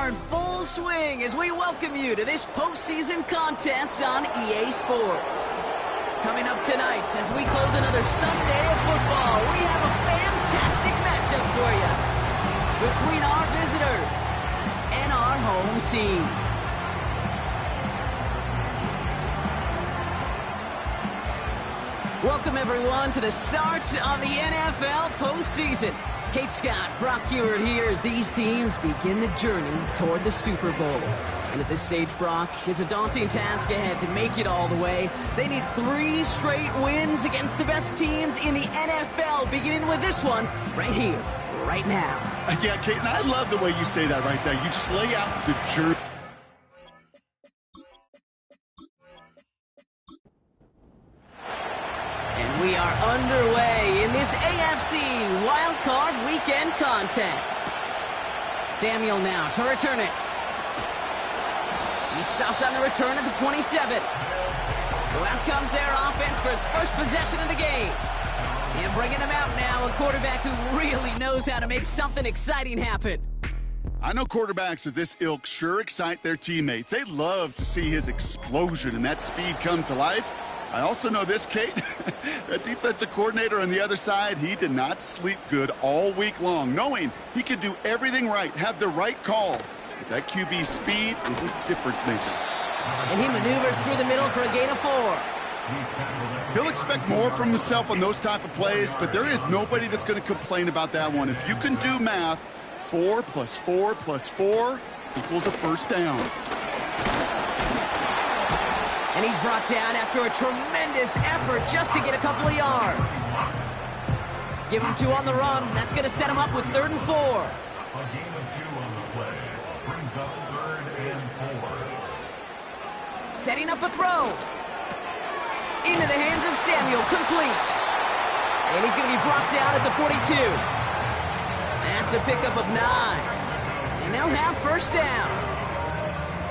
are in full swing as we welcome you to this postseason contest on EA Sports. Coming up tonight, as we close another Sunday of football, we have a fantastic matchup for you between our visitors and our home team. Welcome, everyone, to the start of the NFL postseason. Kate Scott, Brock Heward here as these teams begin the journey toward the Super Bowl. And at this stage, Brock, it's a daunting task ahead to make it all the way. They need 3 straight wins against the best teams in the NFL, beginning with this one right here, right now. Yeah, Kate, and I love the way you say that right there. You just lay out the journey. We are underway in this AFC Wildcard Weekend contest. Samuel now to return it. He stopped on the return at the 27. So out comes their offense for its first possession of the game. And bringing them out now, a quarterback who really knows how to make something exciting happen. I know quarterbacks of this ilk sure excite their teammates. They love to see his explosion and that speed come to life. I also know this, Kate, that defensive coordinator on the other side, he did not sleep good all week long, knowing he could do everything right, have the right call. But that QB speed is a difference maker. And he maneuvers through the middle for a gain of 4. He'll expect more from himself on those type of plays, but there is nobody that's going to complain about that one. If you can do math, 4 plus 4 plus 4 equals a first down. And he's brought down after a tremendous effort just to get a couple of yards. Give him 2 on the run. That's going to set him up with 3rd and 4. A gain of 2 on the play brings up 3rd and 4. Setting up a throw. Into the hands of Samuel. Complete. And he's going to be brought down at the 42. That's a pickup of 9. And they'll have first down.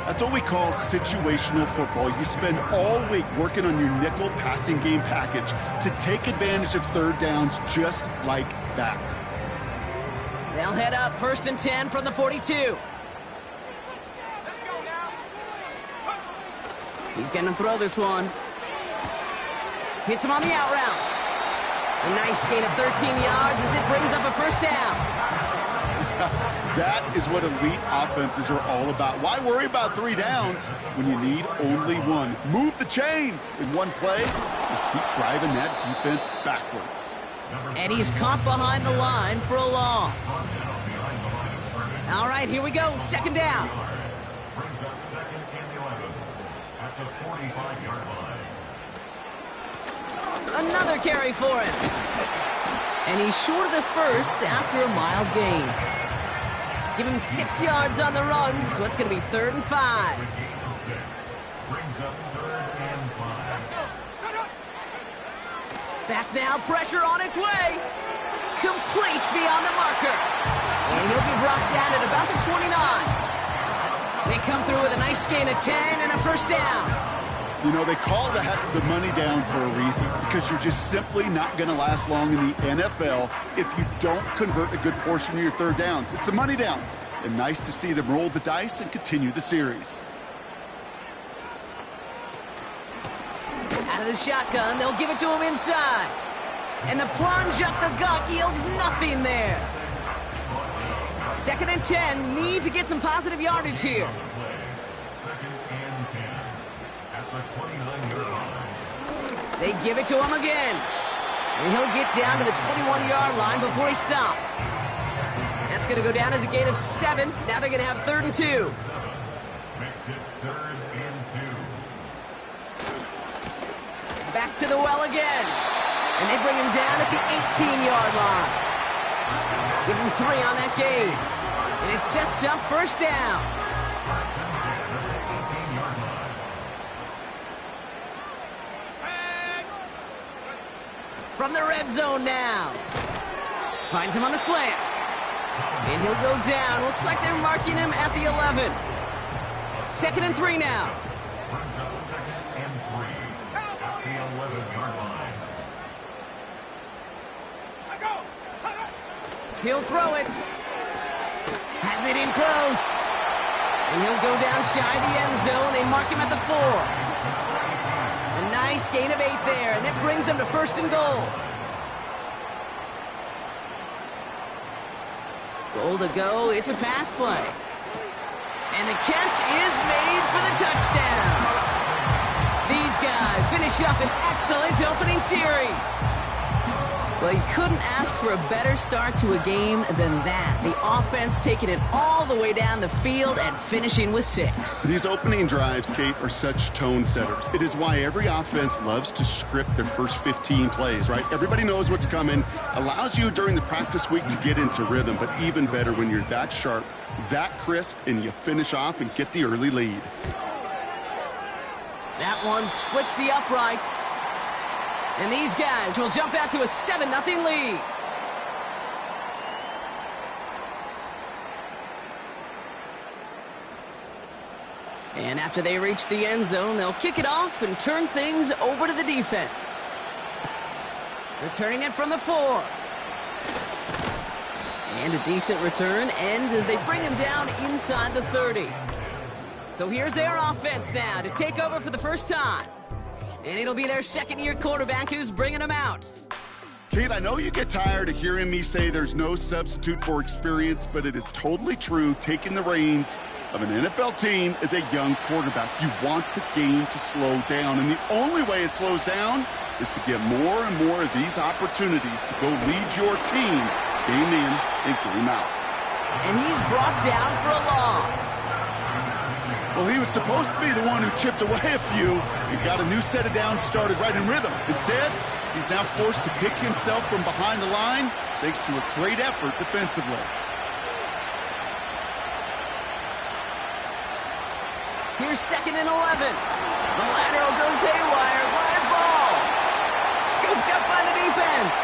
That's what we call situational football. You spend all week working on your nickel passing game package to take advantage of 3rd downs just like that. They'll head up 1st and 10 from the 42. He's going to throw this one. Hits him on the out route. A nice gain of 13 yards as it brings up a first down. That is what elite offenses are all about. Why worry about 3 downs when you need only 1? Move the chains in one play and keep driving that defense backwards. And he's caught behind the line for a loss. All right, here we go. 2nd down. Brings up 2nd and 11 at the 45-yard line. Another carry for him. And he's short of the first after a mild gain. Give him 6 yards on the run, so it's going to be 3rd and 5. Brings up 3rd and 5. Back now, pressure on its way. Complete beyond the marker. And he'll be brought down at about the 29. They come through with a nice gain of 10 and a first down. You know, they call that the money down for a reason, because you're just simply not going to last long in the NFL if you don't convert a good portion of your 3rd downs. It's the money down. And nice to see them roll the dice and continue the series. Out of the shotgun, they'll give it to him inside. And the plunge up the gut yields nothing there. 2nd and 10, need to get some positive yardage here. They give it to him again. And he'll get down to the 21-yard line before he stops. That's going to go down as a gain of 7. Now they're going to have 3rd and 2. Makes it 3rd and 2. Back to the well again. And they bring him down at the 18-yard line. Give him 3 on that gain. And it sets up first down. From the red zone now. Finds him on the slant. And he'll go down. Looks like they're marking him at the 11. 2nd and 3 now. Brings up 2nd and 3 at the 11-yard line. He'll throw it. Has it in close. And he'll go down shy of the end zone. They mark him at the 4. A nice gain of 8 there, and that brings them to 1st and goal. Goal to go. It's a pass play. And the catch is made for the touchdown. These guys finish up an excellent opening series. Well, you couldn't ask for a better start to a game than that. The offense taking it all the way down the field and finishing with 6. These opening drives, Kate, are such tone setters. It is why every offense loves to script their first 15 plays, right? Everybody knows what's coming. Allows you during the practice week to get into rhythm, but even better when you're that sharp, that crisp, and you finish off and get the early lead. That one splits the uprights. And these guys will jump out to a 7-0 lead. And after they reach the end zone, they'll kick it off and turn things over to the defense. Returning it from the 4. And a decent return ends as they bring him down inside the 30. So here's their offense now to take over for the first time. And it'll be their second-year quarterback who's bringing them out. Kate, I know you get tired of hearing me say there's no substitute for experience, but it is totally true. Taking the reins of an NFL team is a young quarterback. You want the game to slow down, and the only way it slows down is to get more and more of these opportunities to go lead your team game in and game out. And he's brought down for a loss. Well, he was supposed to be the one who chipped away a few and got a new set of downs started right in rhythm. Instead, he's now forced to pick himself from behind the line thanks to a great effort defensively. Here's 2nd and 11. The lateral goes haywire. Live ball. Scooped up by the defense.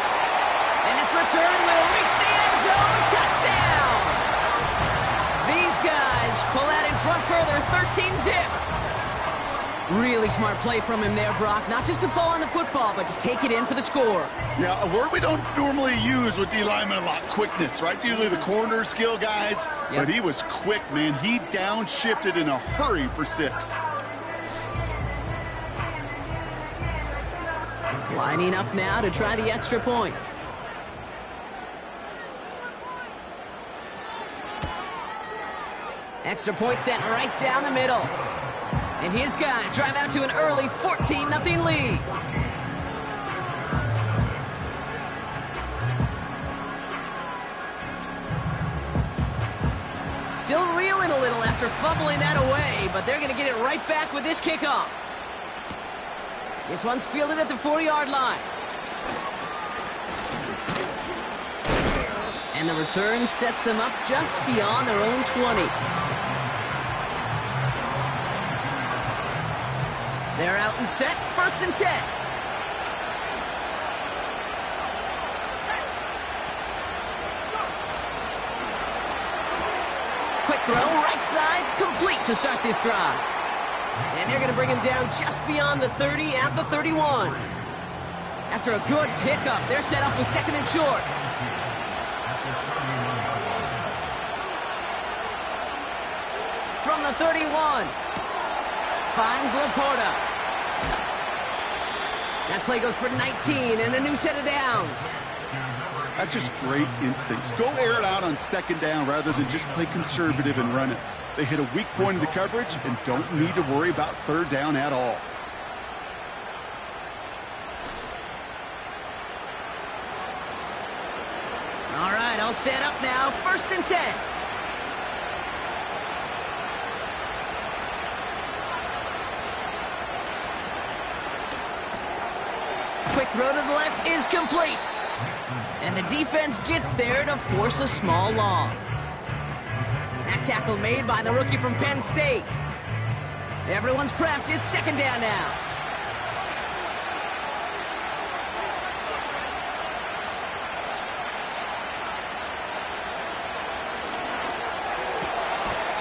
And this return will reach the end zone. Touchdown! These guys pull out in front further, 13-zip. Really smart play from him there, Brock. Not just to fall on the football, but to take it in for the score. Yeah, a word we don't normally use with D linemen a lot, quickness, right? Usually the corner skill guys, but he was quick, man. He downshifted in a hurry for 6. Lining up now to try the extra point. Extra point sent right down the middle. And his guys drive out to an early 14-0 lead. Still reeling a little after fumbling that away, but they're going to get it right back with this kickoff. This one's fielded at the 4-yard line. And the return sets them up just beyond their own 20. They're out and set, 1st and 10. Quick throw, right side, complete to start this drive. And they're going to bring him down just beyond the 30 at the 31. After a good pickup, they're set up with 2nd and short. From the 31. Finds Laporta. That play goes for 19 and a new set of downs. That's just great instincts. Go air it out on 2nd down rather than just play conservative and run it. They hit a weak point in the coverage and don't need to worry about 3rd down at all. All right, all set up now. 1st and 10. Quick throw to the left is complete. And the defense gets there to force a small loss. That tackle made by the rookie from Penn State. Everyone's prepped. It's 2nd down now.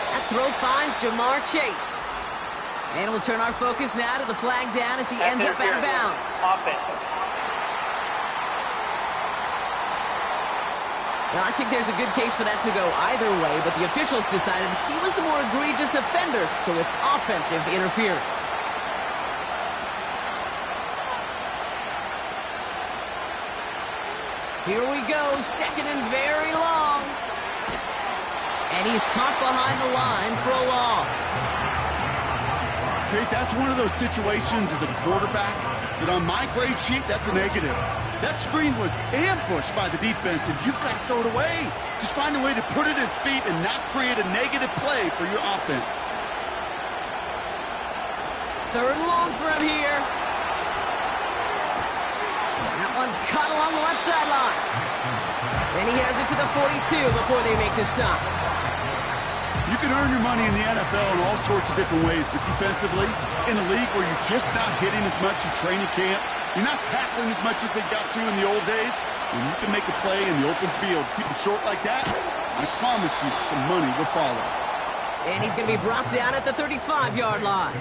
That throw finds Jamar Chase. And we'll turn our focus now to the flag down as he ends up out of bounds. Offense. Well, I think there's a good case for that to go either way, but the officials decided he was the more egregious offender, so it's offensive interference. Here we go, second and very long. And he's caught behind the line for a loss. Kate, that's one of those situations as a quarterback that on my grade sheet, that's a negative. That screen was ambushed by the defense, and you've got to throw it away. Just find a way to put it at his feet and not create a negative play for your offense. Third and long for him here. That one's caught along the left sideline. And he has it to the 42 before they make the stop. You can earn your money in the NFL in all sorts of different ways, but defensively, in a league where you're just not hitting as much in training camp, you're not tackling as much as they got to in the old days, when you can make a play in the open field, keep it short like that, I promise you some money will follow. And he's going to be brought down at the 35-yard line.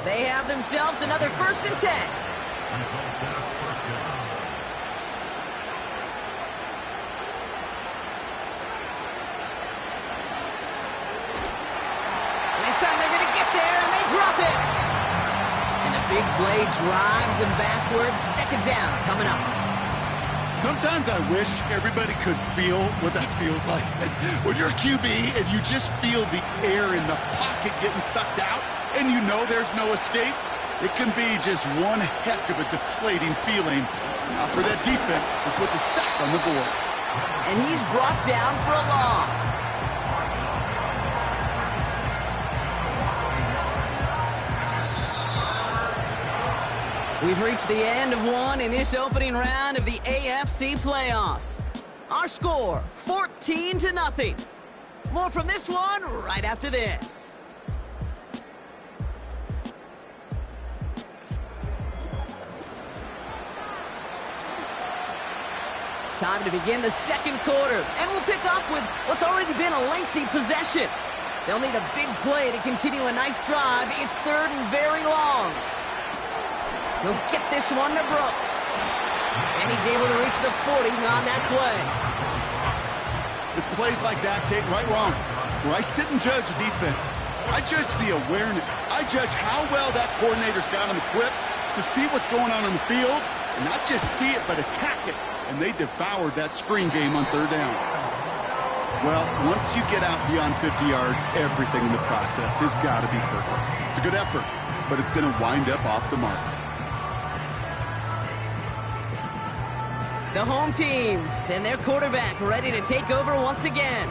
They have themselves another 1st and 10. Big play drives them backwards. Second down coming up. Sometimes I wish everybody could feel what that feels like. When you're a QB and you just feel the air in the pocket getting sucked out and you know there's no escape, it can be just one heck of a deflating feeling. Now for that defense, who puts a sack on the board. And he's brought down for a loss. We've reached the end of one in this opening round of the AFC playoffs. Our score, 14-0. More from this one right after this. Time to begin the second quarter, and we'll pick up with what's already been a lengthy possession. They'll need a big play to continue a nice drive. It's third and very long. He'll get this one to Brooks. And he's able to reach the 40 on that play. It's plays like that, Kate, right wrong. Where I sit and judge a defense. I judge the awareness. I judge how well that coordinator's got him equipped to see what's going on the field, and not just see it, but attack it. And they devoured that screen game on third down. Well, once you get out beyond 50 yards, everything in the process has got to be perfect. It's a good effort, but it's going to wind up off the mark. The home teams and their quarterback ready to take over once again.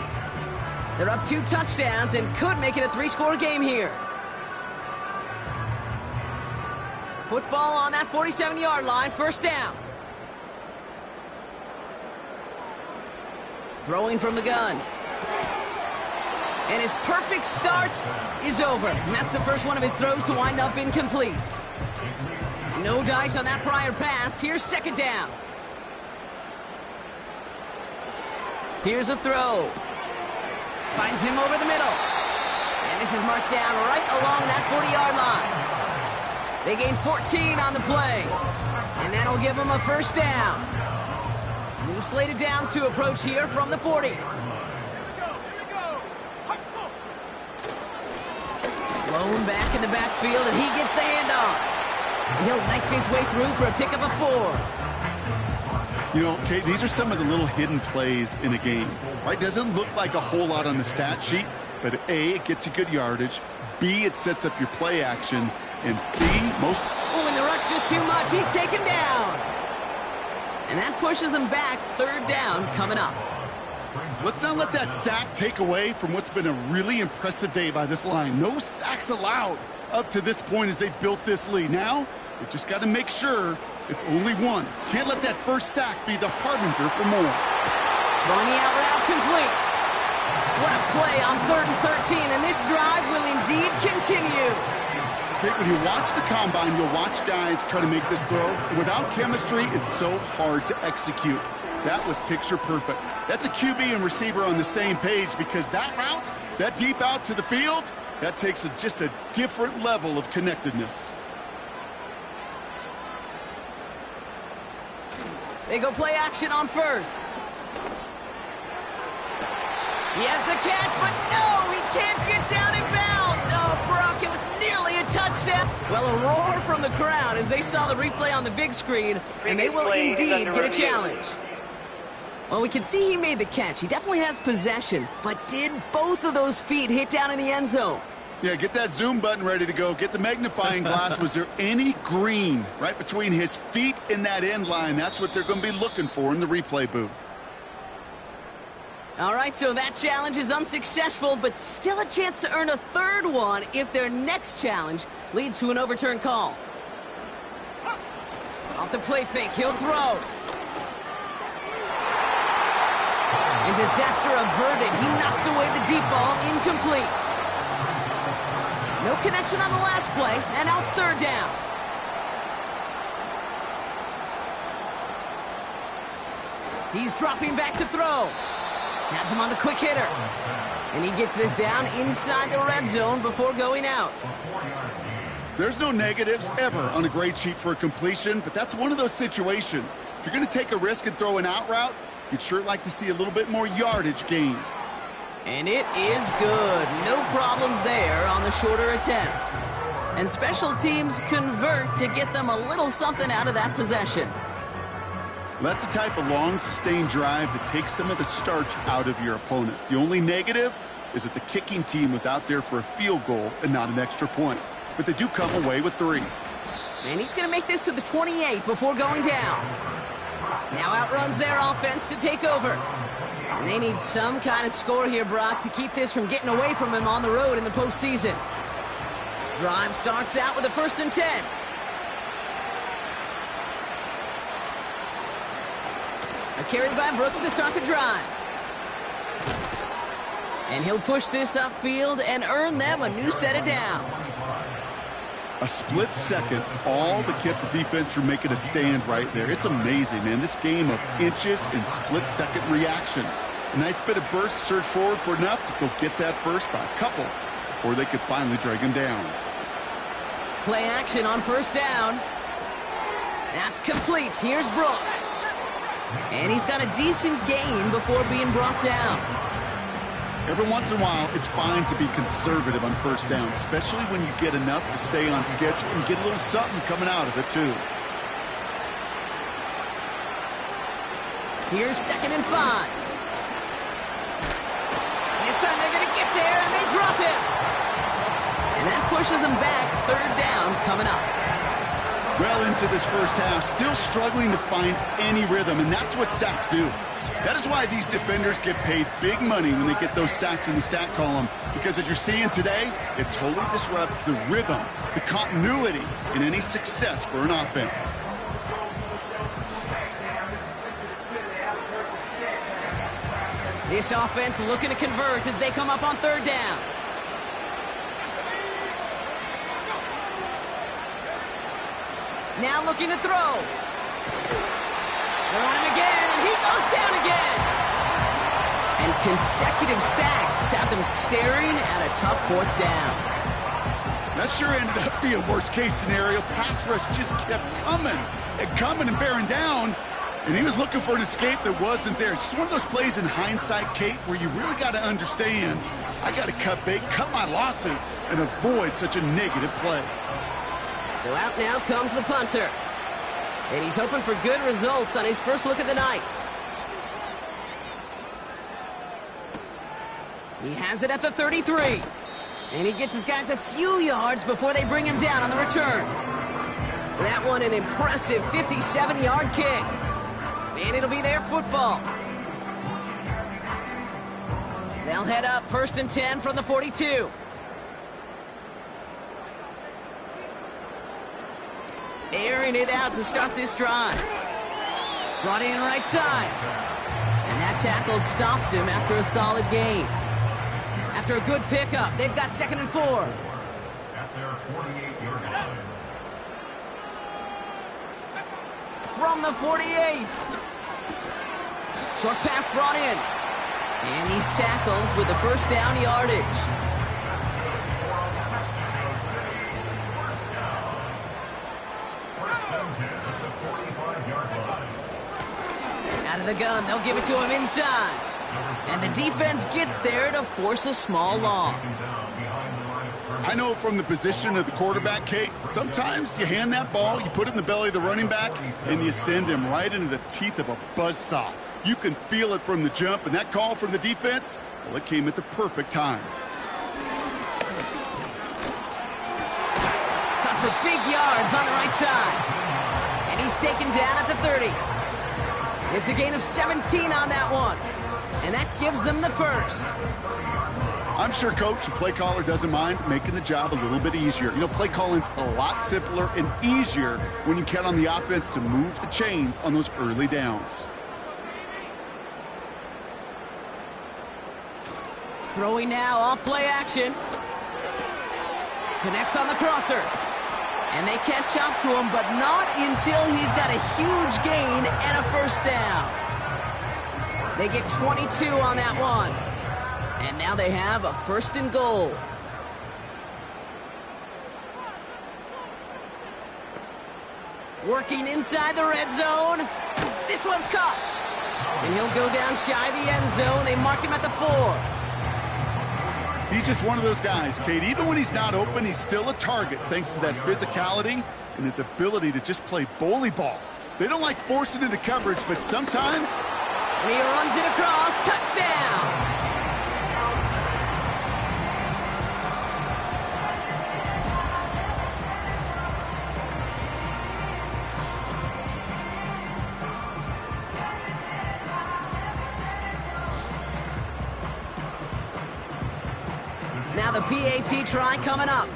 They're up 2 touchdowns and could make it a 3-score game here. Football on that 47-yard line, first down. Throwing from the gun. And his perfect start is over. And that's the first one of his throws to wind up incomplete. No dice on that prior pass. Here's second down. Here's a throw. Finds him over the middle. And this is marked down right along that 40-yard line. They gain 14 on the play. And that'll give them a first down. New slated downs to approach here from the 40. Blown back in the backfield, and he gets the handoff. And he'll knife his way through for a pickup of 4. You know, Kate, these are some of the little hidden plays in a game, right? Doesn't look like a whole lot on the stat sheet, but A, it gets you good yardage. B, it sets up your play action. And C, most... Oh, and the rush is too much. He's taken down. And that pushes him back. Third down coming up. Let's not let that sack take away from what's been a really impressive day by this line. No sacks allowed up to this point as they built this lead. Now, they just got to make sure it's only one. Can't let that first sack be the harbinger for more. Throwing the out route complete. What a play on 3rd and 13, and this drive will indeed continue. Okay, when you watch the combine, you'll watch guys try to make this throw. Without chemistry, it's so hard to execute. That was picture perfect. That's a QB and receiver on the same page, because that route, that deep out to the field, that takes just a different level of connectedness. They go play action on first. He has the catch, but no, he can't get down in bounds. Oh, Brock, it was nearly a touchdown. Well, a roar from the crowd as they saw the replay on the big screen, and they will indeed get a challenge. Well, we can see he made the catch. He definitely has possession, but did both of those feet hit down in the end zone? Yeah, get that zoom button ready to go. Get the magnifying glass. Was there any green right between his feet and that end line? That's what they're going to be looking for in the replay booth. All right, so that challenge is unsuccessful, but still a chance to earn a third one if their next challenge leads to an overturned call. Off the play fake, he'll throw. And disaster averted. He knocks away the deep ball, incomplete. No connection on the last play, and out third down. He's dropping back to throw. Has him on the quick hitter. And he gets this down inside the red zone before going out. There's no negatives ever on a grade sheet for a completion, but that's one of those situations. If you're going to take a risk and throw an out route, you'd sure like to see a little bit more yardage gained. And it is good. No problems there on the shorter attempt. And special teams convert to get them a little something out of that possession. That's the type of long, sustained drive that takes some of the starch out of your opponent. The only negative is that the kicking team was out there for a field goal and not an extra point. But they do come away with 3. And he's going to make this to the 28 before going down. Now outruns their offense to take over. And they need some kind of score here, Brock, to keep this from getting away from him on the road in the postseason. Drive starts out with a 1st and 10. A carry by Brooks to start the drive. And he'll push this upfield and earn them a new set of downs. A split second, all that kept the defense from making a stand right there. It's amazing, man. This game of inches and split-second reactions. A nice bit of burst, surge forward for enough to go get that first by a couple before they could finally drag him down. Play action on 1st down. That's complete. Here's Brooks. And he's got a decent gain before being brought down. Every once in a while, it's fine to be conservative on 1st down, especially when you get enough to stay on schedule and get a little something coming out of it, too. Here's 2nd and 5. This time they're going to get there, and they drop him. And that pushes them back. 3rd down coming up. Well into this first half, still struggling to find any rhythm, and that's what sacks do. That is why these defenders get paid big money when they get those sacks in the stat column, because as you're seeing today, it totally disrupts the rhythm, the continuity in any success for an offense. This offense looking to convert as they come up on 3rd down. Now looking to throw. They're on him again, and he goes down again. And consecutive sacks have them staring at a tough 4th down. That sure ended up being a worst-case scenario. Pass rush just kept coming and bearing down, and he was looking for an escape that wasn't there. It's just one of those plays in hindsight, Kate, where you really got to understand, I got to cut bait, cut my losses, and avoid such a negative play. So out now comes the punter. And he's hoping for good results on his first look of the night. He has it at the 33. And he gets his guys a few yards before they bring him down on the return. That one an impressive 57-yard kick. And it'll be their football. They'll head up 1st and 10 from the 42. Airing it out to start this drive. Brought in right side. And that tackle stops him after a solid gain. After a good pickup, they've got 2nd and 4. At their 48-yard line. From the 48. Short pass brought in. And he's tackled with the 1st down yardage. Out of the gun, they'll give it to him inside. And the defense gets there to force a small loss. I know from the position of the quarterback, Kate, sometimes you hand that ball, you put it in the belly of the running back, and you send him right into the teeth of a buzzsaw. You can feel it from the jump, and that call from the defense, well, it came at the perfect time. Caught for big yards on the right side. And he's taken down at the 30. It's a gain of 17 on that one. And that gives them the first. I'm sure coach and play caller doesn't mind making the job a little bit easier. You know, play calling's a lot simpler and easier when you count on the offense to move the chains on those early downs. Throwing now off play action. Connects on the crosser. And they catch up to him, but not until he's got a huge gain and a first down. They get 22 on that one. And now they have a first and goal. Working inside the red zone. This one's caught. And he'll go down shy of the end zone. They mark him at the 4. He's just one of those guys, Kate. Even when he's not open, he's still a target thanks to that physicality and his ability to just play bully ball. They don't like forcing into coverage, but sometimes... And he runs it across. Touchdown! Now the PAT try coming up.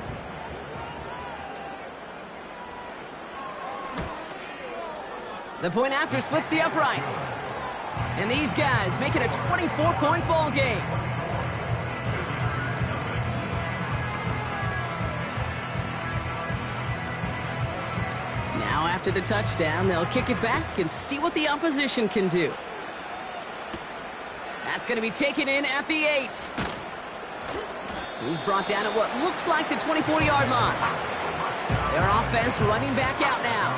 The point after splits the uprights. And these guys make it a 24-point ball game. Now after the touchdown, they'll kick it back and see what the opposition can do. That's going to be taken in at the 8. He's brought down at what looks like the 24-yard line. Their offense running back out now.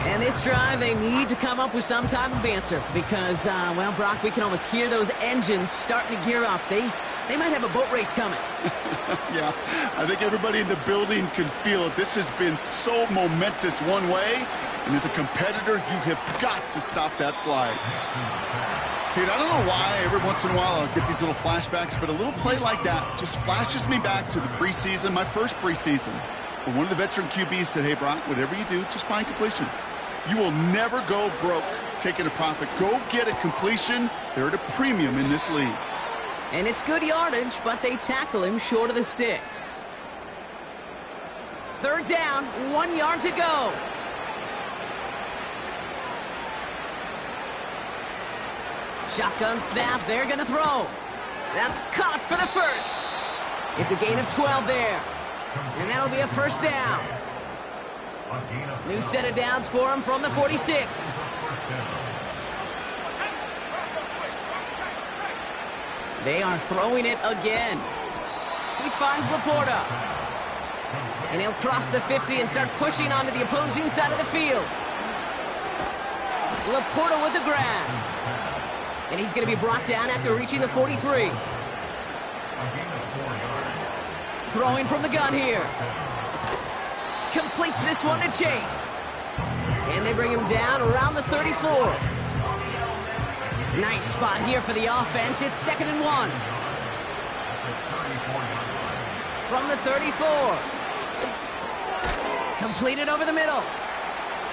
And this drive, they need to come up with some type of answer because, well, Brock, we can almost hear those engines starting to gear up. They might have a boat race coming. Yeah, I think everybody in the building can feel it. This has been so momentous one way, and as a competitor, you have got to stop that slide. Kate, I don't know why every once in a while I'll get these little flashbacks, but a little play like that just flashes me back to the preseason, my first preseason. When one of the veteran QBs said, hey, Brock, whatever you do, just find completions. You will never go broke taking a profit. Go get a completion. They're at a premium in this league. And it's good yardage, but they tackle him short of the sticks. 3rd down, 1 yard to go. Shotgun snap, they're going to throw. That's caught for the first. It's a gain of 12 there. And that'll be a first down. New set of downs for him from the 46. They are throwing it again. He finds Laporta. And he'll cross the 50 and start pushing onto the opposing side of the field. Laporta with the grab. And he's going to be brought down after reaching the 43. Throwing from the gun here. Completes this one to Chase. And they bring him down around the 34. Nice spot here for the offense. It's 2nd and 1. From the 34. Completed over the middle.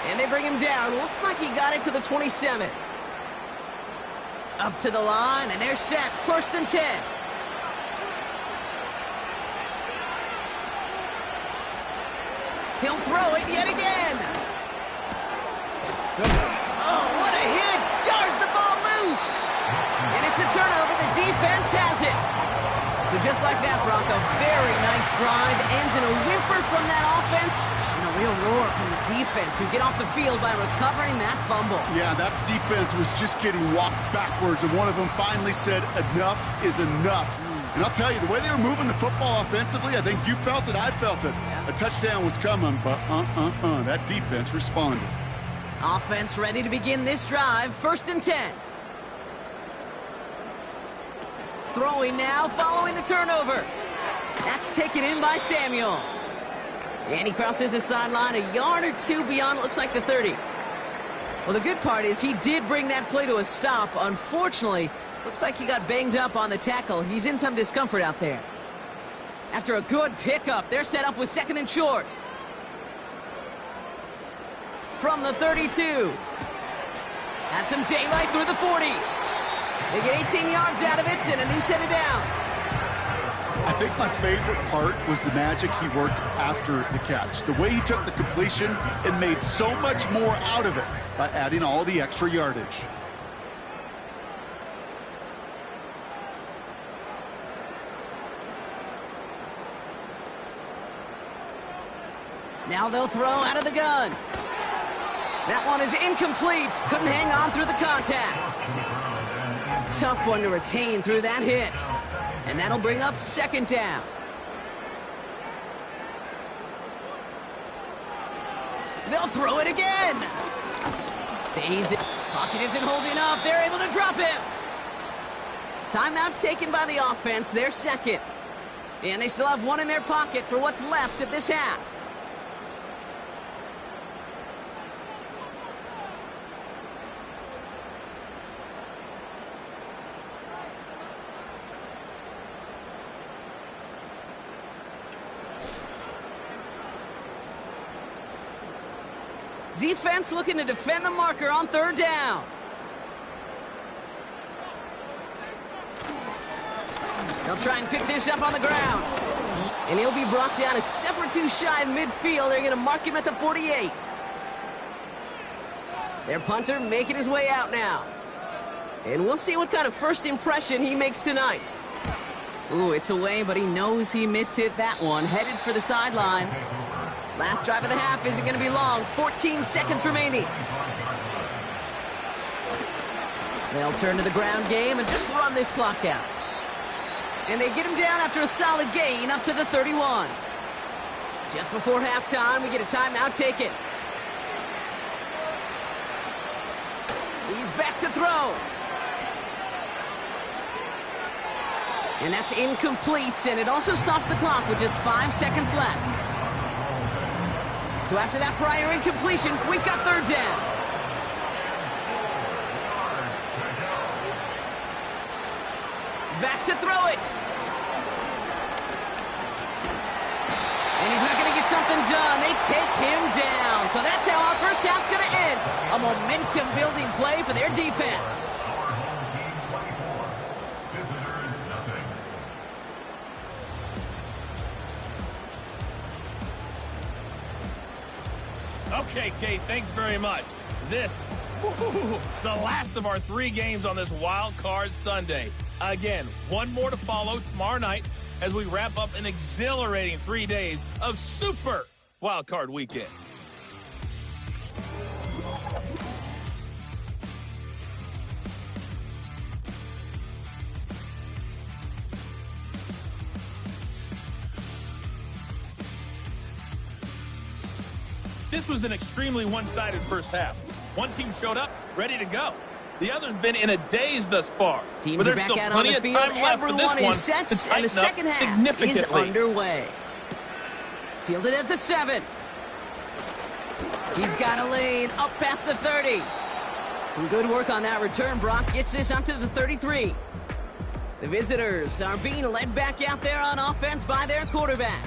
And they bring him down. Looks like he got it to the 27. Up to the line, and they're set. 1st and 10. He'll throw it yet again. Oh, what a hit! Jars the ball loose. And it's a turnover. The defense has it. So just like that, Brock, a very nice drive. Ends in a whimper from that offense. And a real roar from the defense who get off the field by recovering that fumble. Yeah, that defense was just getting walked backwards, and one of them finally said, enough is enough. And I'll tell you, the way they were moving the football offensively, I think you felt it, I felt it. A touchdown was coming, but that defense responded. Offense ready to begin this drive. 1st and 10. Throwing now, following the turnover. That's taken in by Samuel. And he crosses the sideline a yard or two beyond, it looks like the 30. Well, the good part is he did bring that play to a stop. Unfortunately, looks like he got banged up on the tackle. He's in some discomfort out there. After a good pickup, they're set up with 2nd and short. From the 32. Has some daylight through the 40. They get 18 yards out of it and a new set of downs. I think my favorite part was the magic he worked after the catch. The way he took the completion and made so much more out of it by adding all the extra yardage. Now they'll throw out of the gun. That one is incomplete. Couldn't hang on through the contact. Tough one to retain through that hit. And that'll bring up 2nd down. They'll throw it again. Stays in. Pocket isn't holding up. They're able to drop him. Timeout taken by the offense. Their 2nd. And they still have one in their pocket for what's left of this half. Defense looking to defend the marker on 3rd down. They'll try and pick this up on the ground. And he'll be brought down a step or two shy of midfield. They're going to mark him at the 48. Their punter making his way out now. And we'll see what kind of first impression he makes tonight. Ooh, it's away, but he knows he mishit that one. Headed for the sideline. Last drive of the half isn't going to be long. 14 seconds remaining. They'll turn to the ground game and just run this clock out. And they get him down after a solid gain up to the 31. Just before halftime, we get a timeout taken. He's back to throw. And that's incomplete, and it also stops the clock with just 5 seconds left. So after that prior incompletion, we've got 3rd down. Back to throw it. And he's not going to get something done. They take him down. So that's how our first half's going to end. A momentum-building play for their defense. Our home team 24. Visitors nothing. Okay, Kate, thanks very much. This, the last of our 3 games on this Wild Card Sunday. Again, one more to follow tomorrow night as we wrap up an exhilarating 3 days of Super Wild Card Weekend. This was an extremely one-sided first half. One team showed up, ready to go. The other's been in a daze thus far. Teams but are there's back still out on plenty the of field. time left for this Everyone one is set, to and the tighten second up half significantly. is underway. Fielded at the 7. He's got a lane up past the 30. Some good work on that return. Brock gets this up to the 33. The visitors are being led back out there on offense by their quarterback.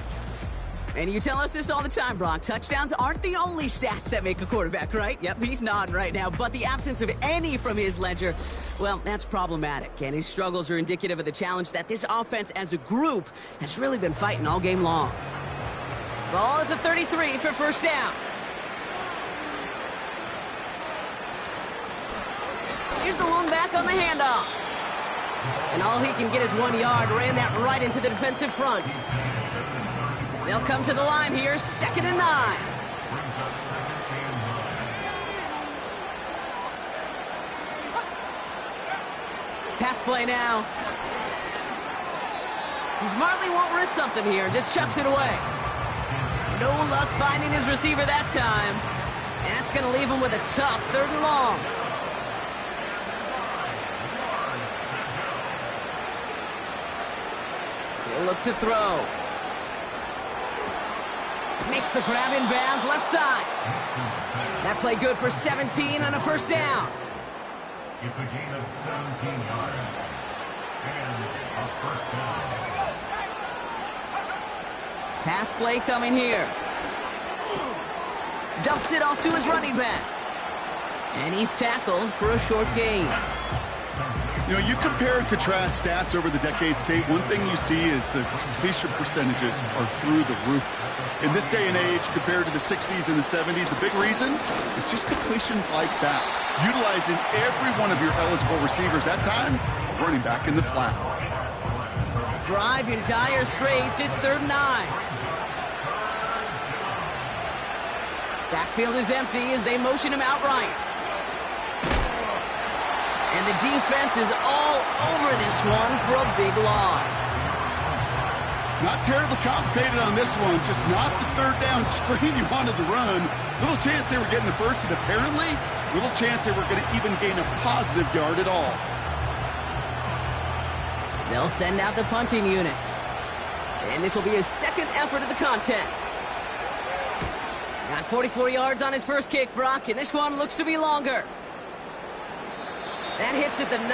And you tell us this all the time, Brock. Touchdowns aren't the only stats that make a quarterback, right? Yep, he's nodding right now. But the absence of any from his ledger, well, that's problematic. And his struggles are indicative of the challenge that this offense as a group has really been fighting all game long. Ball at the 33 for first down. Here's the lone back on the handoff. And all he can get is 1 yard. Ran that right into the defensive front. They'll come to the line here, 2nd and 9. Pass play now. He smartly won't risk something here, just chucks it away. No luck finding his receiver that time. And that's going to leave him with a tough 3rd and long. He'll look to throw. Makes the grab in bounds, left side. That play good for 17 on a first down. It's a gain of 17 yards. And a first down. Pass play coming here. Dumps it off to his running back. And he's tackled for a short gain. You know, you compare and contrast stats over the decades, Kate. One thing you see is the completion percentages are through the roof. In this day and age, compared to the 60s and the 70s, the big reason is just completions like that. Utilizing every one of your eligible receivers. That time, running back in the flat. Drive in dire straits. It's 3rd and 9. Backfield is empty as they motion him outright. And the defense is all over this one for a big loss. Not terribly complicated on this one. Just not the 3rd down screen you wanted to run. Little chance they were getting the first, and apparently, little chance they were going to even gain a positive yard at all. They'll send out the punting unit. And this will be his second effort of the contest. Got 44 yards on his first kick, Brock, and this one looks to be longer. That hits at the 9,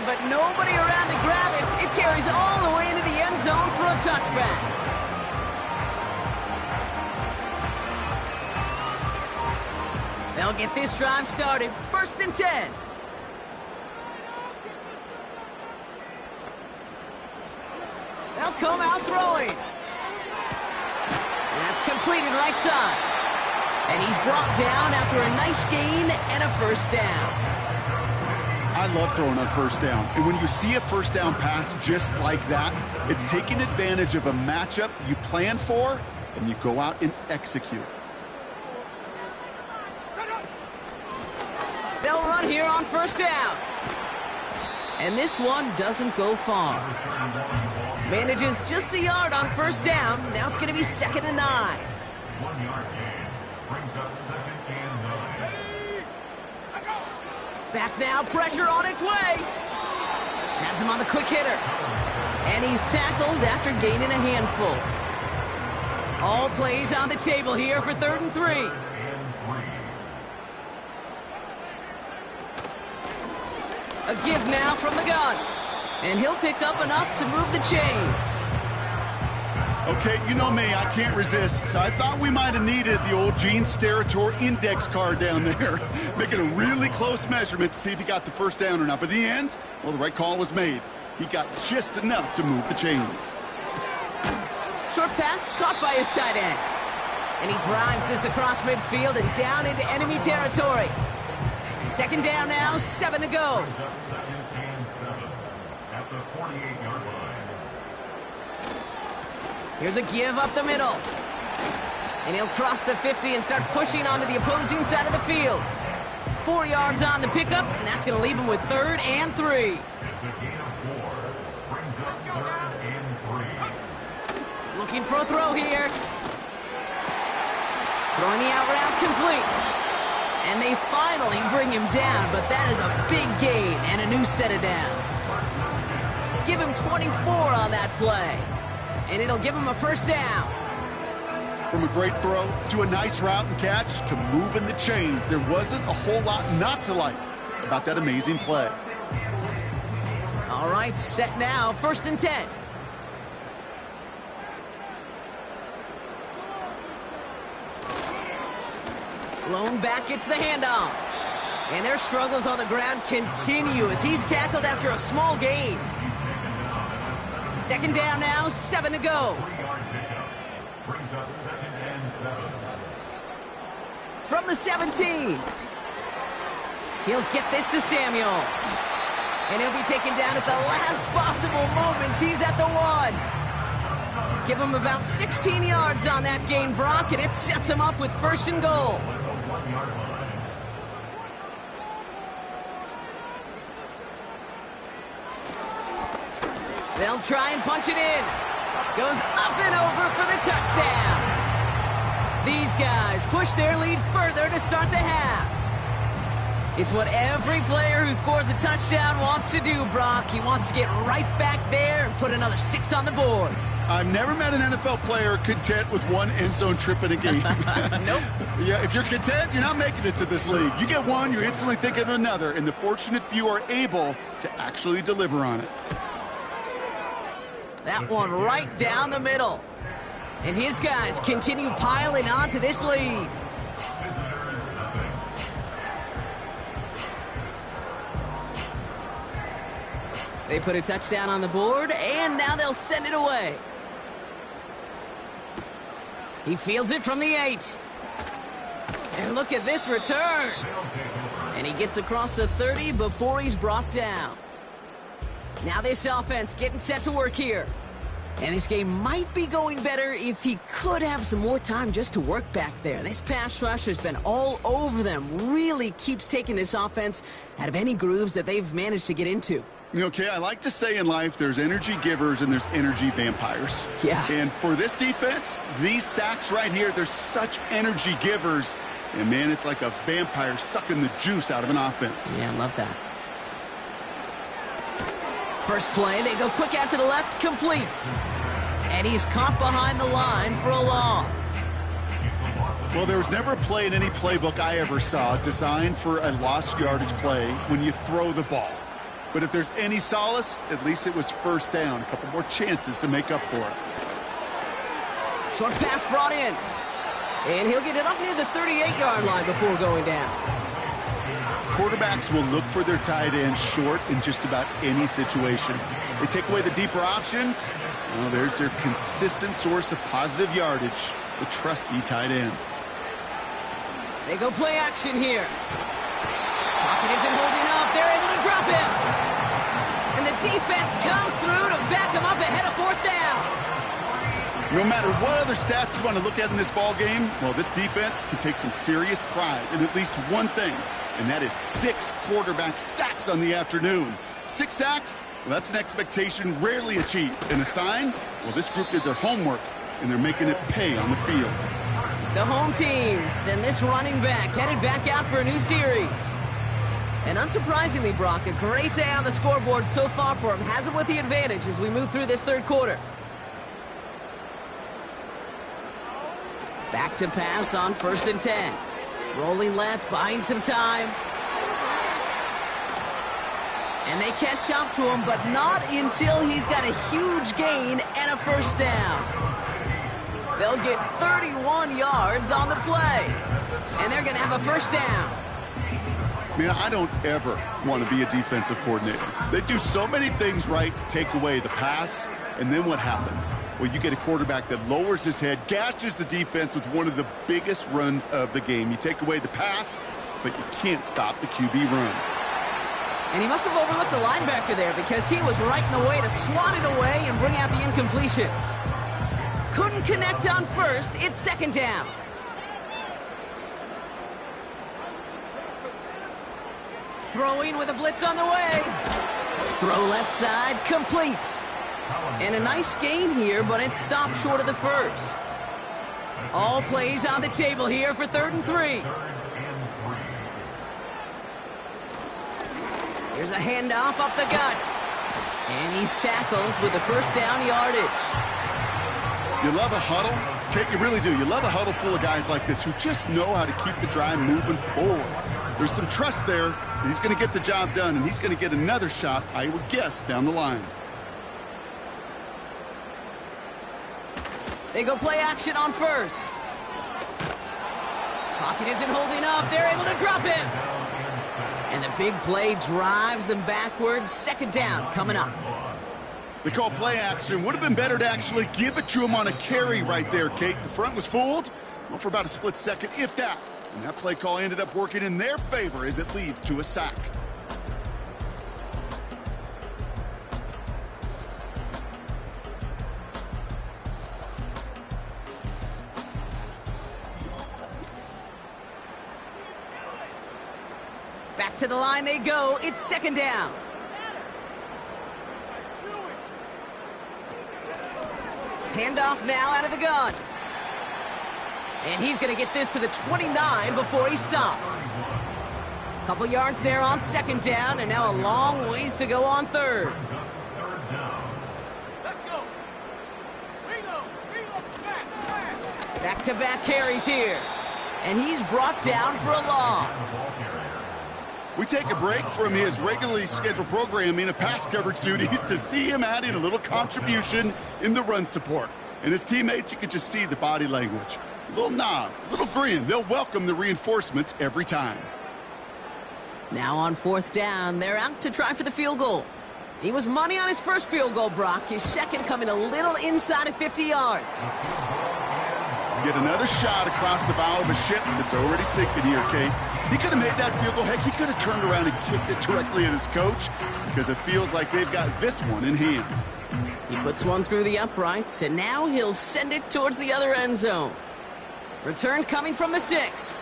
but nobody around to grab it. It carries all the way into the end zone for a touchback. They'll get this drive started. 1st and 10. They'll come out throwing. That's completed right side. And he's brought down after a nice gain and a first down. I love throwing on first down. And when you see a first down pass just like that, it's taking advantage of a matchup you plan for, and you go out and execute. They'll run here on first down. And this one doesn't go far. Manages just a yard on first down. Now it's going to be 2nd and 9. 1 yard gain. Brings up 2nd and 9. Back now, pressure on its way. Has him on the quick hitter. And he's tackled after gaining a handful. All plays on the table here for 3rd and 3. A give now from the gun. And he'll pick up enough to move the chains. Okay, you know me, I can't resist. I thought we might have needed the old Gene Steratore index card down there, making a really close measurement to see if he got the first down or not. But in the end, well, the right call was made. He got just enough to move the chains. Short pass caught by his tight end. And he drives this across midfield and down into enemy territory. 2nd down now, 7 to go. Brings up 2nd and 7 at the 48-yard line. Here's a give up the middle. And he'll cross the 50 and start pushing onto the opposing side of the field. 4 yards on the pickup, and that's going to leave him with 3rd and 3. It's a gain of 4. Brings up 3rd and 3. Looking for a throw here. Throwing the out route complete. And they finally bring him down, but that is a big gain and a new set of downs. Give him 24 on that play. And it'll give him a first down. From a great throw to a nice route and catch to moving the chains, there wasn't a whole lot not to like about that amazing play. All right, set now, 1st and 10. Lone back gets the handoff. And their struggles on the ground continue as he's tackled after a small gain. 2nd down now, 7 to go. 3-yard pickup. Brings up 2nd and 7. From the 17. He'll get this to Samuel. And he'll be taken down at the last possible moment. He's at the 1. Give him about 16 yards on that gain, Brock, and it sets him up with 1st and goal. At the 1-yard line. They'll try and punch it in. Goes up and over for the touchdown. These guys push their lead further to start the half. It's what every player who scores a touchdown wants to do, Brock. He wants to get right back there and put another 6 on the board. I've never met an NFL player content with one end zone trip in a game. Nope. Yeah, if you're content, you're not making it to this league. You get one, you're instantly thinking of another, and the fortunate few are able to actually deliver on it. That one right down the middle. And his guys continue piling on to this lead. They put a touchdown on the board, and now they'll send it away. He fields it from the 8. And look at this return. And he gets across the 30 before he's brought down. Now this offense getting set to work here. And this game might be going better if he could have some more time just to work back there. This pass rush has been all over them. Really keeps taking this offense out of any grooves that they've managed to get into. Okay, I like to say in life there's energy givers and there's energy vampires. Yeah. And for this defense, these sacks right here, they're such energy givers. And, man, it's like a vampire sucking the juice out of an offense. Yeah, I love that. First play, they go quick out to the left, complete. And he's caught behind the line for a loss. Well, there was never a play in any playbook I ever saw designed for a lost yardage play when you throw the ball. But if there's any solace, at least it was first down. A couple more chances to make up for it. Short pass brought in. And he'll get it up near the 38-yard line before going down. Quarterbacks will look for their tight end short in just about any situation. They take away the deeper options. Well, there's their consistent source of positive yardage, the trusty tight end. They go play action here. Pocket isn't holding up. They're able to drop him. And the defense comes through to back him up ahead of fourth down. No matter what other stats you want to look at in this ball game, well, this defense can take some serious pride in at least one thing, and that is 6 quarterback sacks on the afternoon. 6 sacks? Well, that's an expectation rarely achieved. And a sign? Well, this group did their homework, and they're making it pay on the field. The home teams and this running back headed back out for a new series. And unsurprisingly, Brock, a great day on the scoreboard so far for him. Has him with the advantage as we move through this third quarter. Back to pass on 1st and 10. Rolling left, buying some time. And they catch up to him, but not until he's got a huge gain and a first down. They'll get 31 yards on the play. And they're going to have a first down. Man, I don't ever want to be a defensive coordinator. They do so many things right to take away the pass, and then what happens? Well, you get a quarterback that lowers his head, gashes the defense with one of the biggest runs of the game. You take away the pass, but you can't stop the QB run. And he must have overlooked the linebacker there because he was right in the way to swat it away and bring out the incompletion. Couldn't connect on first. It's 2nd down. Throwing with a blitz on the way. Throw left side, complete. And a nice gain here, but it's stopped short of the first. All plays on the table here for 3rd and 3. Here's a handoff up the gut. And he's tackled with the first down yardage. You love a huddle? Okay, you really do. You love a huddle full of guys like this who just know how to keep the drive moving forward. There's some trust there. He's going to get the job done, and he's going to get another shot, I would guess, down the line. They go play action on 1st. Pocket isn't holding up. They're able to drop him. And the big play drives them backwards. 2nd down coming up. They call play action. Would have been better to actually give it to him on a carry right there, Kate. The front was fooled, well, for about a split second, if that. And that play call ended up working in their favor as it leads to a sack. Back to the line they go. It's 2nd down. Handoff now out of the gun. And he's going to get this to the 29 before he stopped. Couple yards there on 2nd down, and now a long ways to go on 3rd. Back-to-back carries here. And he's brought down for a loss. We take a break from his regularly scheduled programming of pass coverage duties to see him adding a little contribution in the run support. And his teammates, you can just see the body language. A little nod, a little grin. They'll welcome the reinforcements every time. Now on 4th down, they're out to try for the field goal. He was money on his first field goal, Brock. His second coming a little inside of 50 yards. Get another shot across the bow of a ship that's already sinking here, Kate. He could have made that field goal. Heck, he could have turned around and kicked it directly at his coach because it feels like they've got this one in hand. He puts one through the uprights, and now he'll send it towards the other end zone. Return coming from the 6.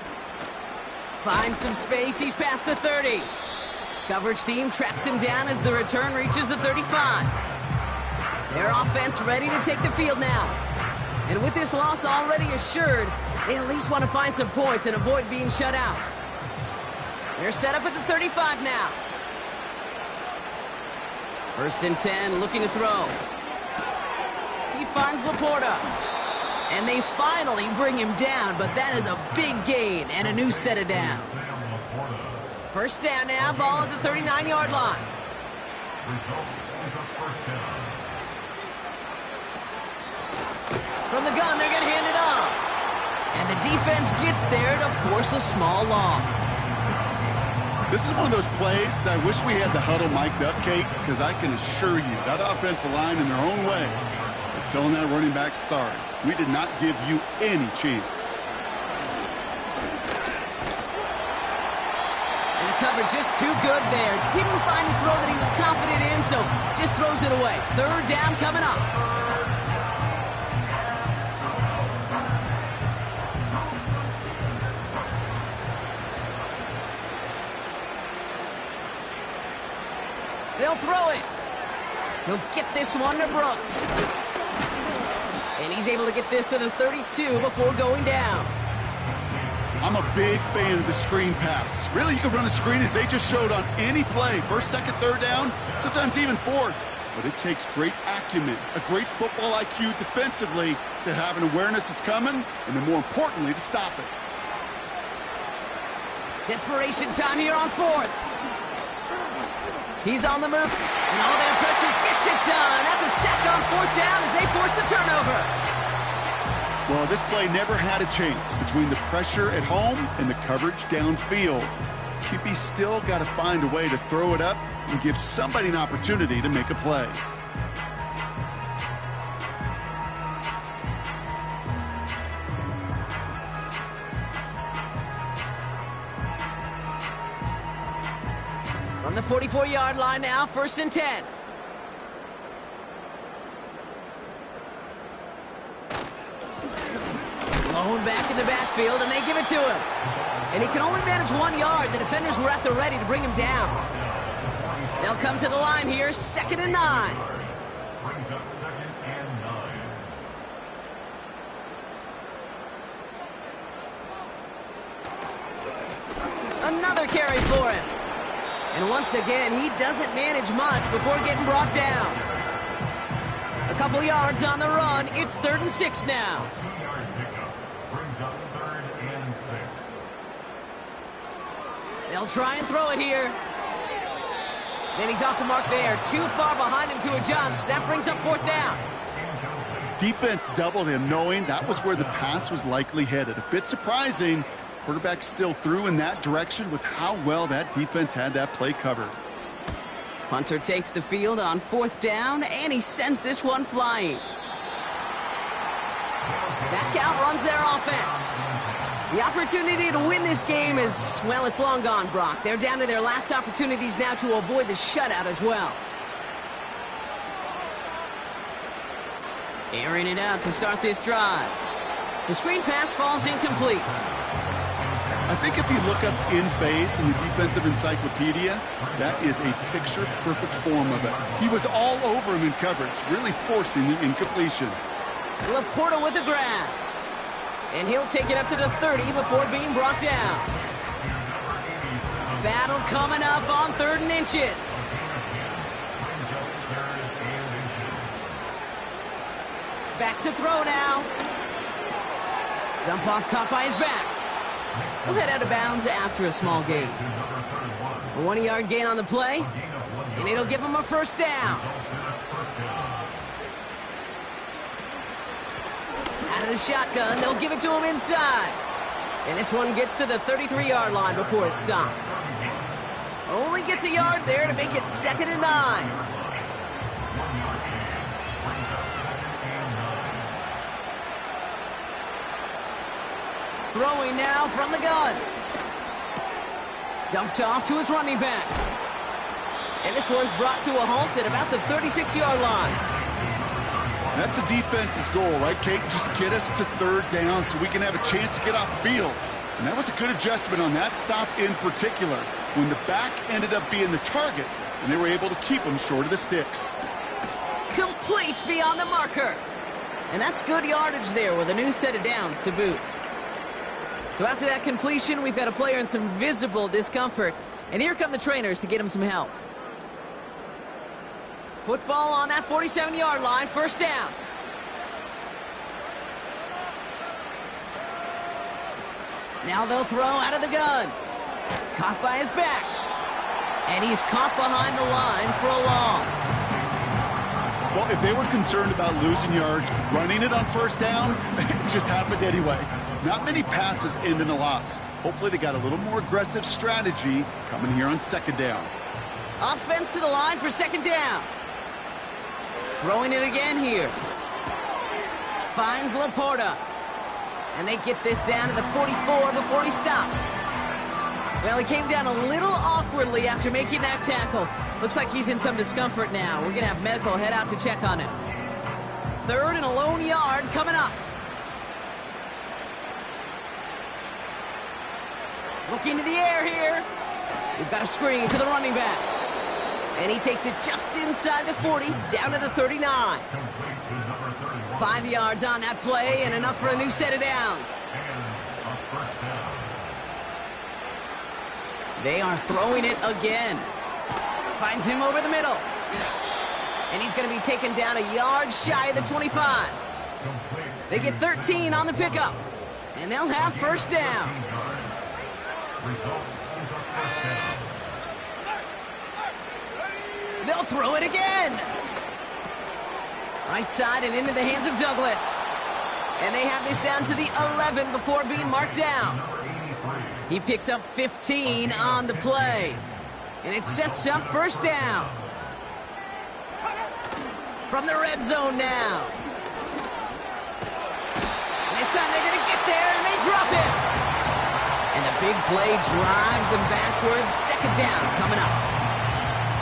Finds some space. He's past the 30. Coverage team tracks him down as the return reaches the 35. Their offense ready to take the field now. And with this loss already assured, they at least want to find some points and avoid being shut out. They're set up at the 35 now. 1st and 10, looking to throw. He finds Laporta. And they finally bring him down, but that is a big gain and a new set of downs. 1st down now, ball at the 39-yard line. From the gun, they're going to hand it off. And the defense gets there to force a small loss. This is one of those plays that I wish we had the huddle mic'd up, Kate, because I can assure you that offensive line in their own way is telling that running back, sorry, we did not give you any chance. And the coverage just too good there. Didn't find a throw that he was confident in, so just throws it away. 3rd down coming up. They'll throw it. He'll get this one to Brooks. And he's able to get this to the 32 before going down. I'm a big fan of the screen pass. Really, you can run a screen as they just showed on any play. 1st, 2nd, 3rd down, sometimes even 4th. But it takes great acumen, a great football IQ defensively to have an awareness it's coming, and then more importantly, to stop it. Desperation time here on 4th. He's on the move, and all that pressure gets it done. That's a sack on 4th down as they force the turnover. Well, this play never had a chance between the pressure at home and the coverage downfield. QB still got to find a way to throw it up and give somebody an opportunity to make a play. On the 44-yard line now, 1st and 10. Blown back in the backfield, and they give it to him. And he can only manage 1 yard. The defenders were at the ready to bring him down. They'll come to the line here, 2nd and 9. Brings up 2nd and 9. Another carry for him. And once again, he doesn't manage much before getting brought down. A couple yards on the run. It's 3rd and 6 now. 2-yard pickup brings up 3rd and 6. They'll try and throw it here. Then he's off the mark there. Too far behind him to adjust. That brings up 4th down. Defense doubled him, knowing that was where the pass was likely headed. A bit surprising. Quarterback still threw in that direction with how well that defense had that play covered. Punter takes the field on 4th down, and he sends this one flying. That outruns their offense. The opportunity to win this game is, well, it's long gone, Brock. They're down to their last opportunities now to avoid the shutout as well. Airing it out to start this drive. The screen pass falls incomplete. I think if you look up in phase in the defensive encyclopedia, that is a picture-perfect form of it. He was all over him in coverage, really forcing the incompletion. Laporta with the grab. And he'll take it up to the 30 before being brought down. Battle coming up on 3rd and inches. Back to throw now. Dump off caught by his back. He'll head out of bounds after a small gain. A 1-yard gain on the play, and it'll give him a first down. Out of the shotgun, they'll give it to him inside. And this one gets to the 33-yard line before it's stopped. Only gets a yard there to make it 2nd and 9. Throwing now from the gun. Dumped off to his running back. And this one's brought to a halt at about the 36-yard line. That's a defense's goal, right, Kate? Just get us to 3rd down so we can have a chance to get off the field. And that was a good adjustment on that stop in particular, when the back ended up being the target, and they were able to keep him short of the sticks. Complete beyond the marker. And that's good yardage there with a new set of downs to boot. So after that completion, we've got a player in some visible discomfort. And here come the trainers to get him some help. Football on that 47-yard line, first down. Now they'll throw out of the gun. Caught by his back. And he's caught behind the line for a loss. Well, if they were concerned about losing yards, running it on first down, it just happened anyway. Not many passes end in a loss. Hopefully they got a little more aggressive strategy coming here on 2nd down. Offense to the line for 2nd down. Throwing it again here. Finds Laporta. And they get this down to the 44 before he stopped. Well, he came down a little awkwardly after making that tackle. Looks like he's in some discomfort now. We're going to have medical head out to check on him. 3rd and a lone yard coming up. Looking to the air here. We've got a screen to the running back. And he takes it just inside the 40, down to the 39. 5 yards on that play and enough for a new set of downs. They are throwing it again. Finds him over the middle. And he's going to be taken down a yard shy of the 25. They get 13 on the pickup. And they'll have first down. They'll throw it again. Right side and into the hands of Douglas. And they have this down to the 11 before being marked down. He picks up 15 on the play. And it sets up first down. From the red zone now. And this time they're going to get there and they drop him. And the big play drives them backwards. 2nd down coming up.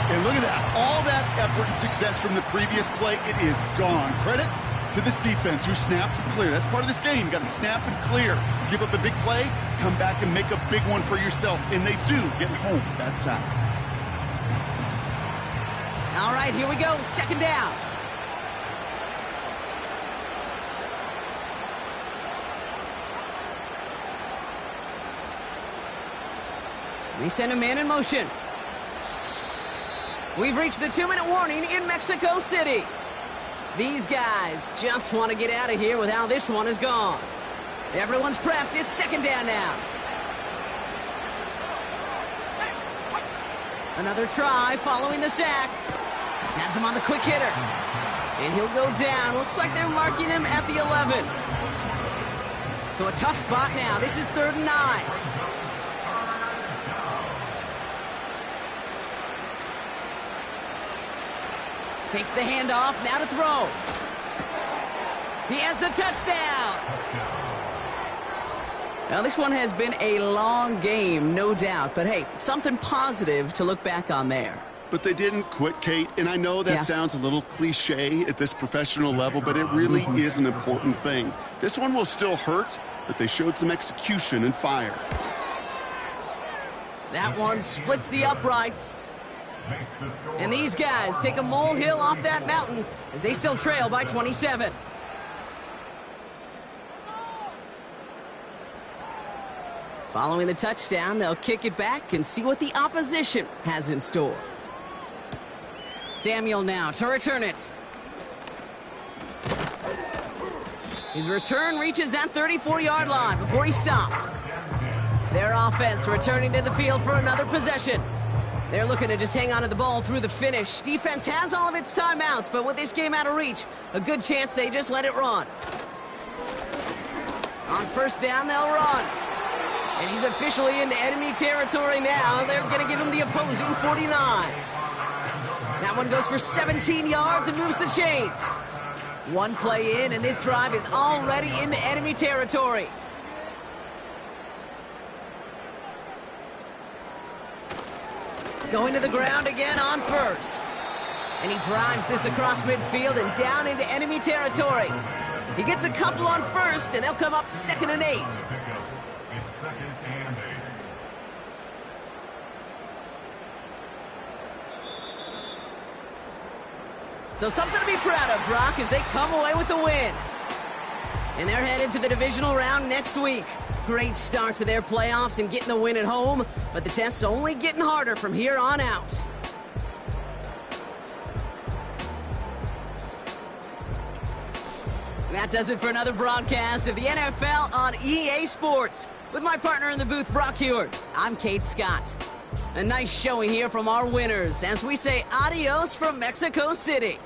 And look at that. All that effort and success from the previous play, it is gone. Credit to this defense who snapped and cleared. That's part of this game. You got to snap and clear. Give up a big play, come back and make a big one for yourself. And they do get home that side. All right, here we go. 2nd down. They send a man in motion. We've reached the 2-minute warning in Mexico City. These guys just want to get out of here with how this one is gone. Everyone's prepped. It's 2nd down now. Another try following the sack. Has him on the quick hitter. And he'll go down. Looks like they're marking him at the 11. So a tough spot now. This is 3rd and 9. Takes the handoff, now to throw. He has the touchdown. Now, this one has been a long game, no doubt. But, hey, something positive to look back on there. But they didn't quit, Kate. And I know that sounds a little cliche at this professional level, but it really is an important thing. This one will still hurt, but they showed some execution and fire. That one splits the uprights. And these guys take a molehill off that mountain as they still trail by 27. Following the touchdown, they'll kick it back and see what the opposition has in store. Samuel now to return it. His return reaches that 34-yard line before he stopped. Their offense returning to the field for another possession. They're looking to just hang on to the ball through the finish. Defense has all of its timeouts, but with this game out of reach, a good chance they just let it run. On first down, they'll run. And he's officially into enemy territory now. They're going to give him the opposing 49. That one goes for 17 yards and moves the chains. One play in, and this drive is already into enemy territory. Going to the ground again on first. And he drives this across midfield and down into enemy territory. He gets a couple on first, and they'll come up 2nd and 8. It's 2nd and 8. So something to be proud of, Brock, as they come away with the win. And they're headed to the divisional round next week. Great start to their playoffs and getting the win at home, but the test's only getting harder from here on out. That does it for another broadcast of the NFL on EA Sports. With my partner in the booth, Brock Heward, I'm Kate Scott. A nice showing here from our winners as we say adios from Mexico City.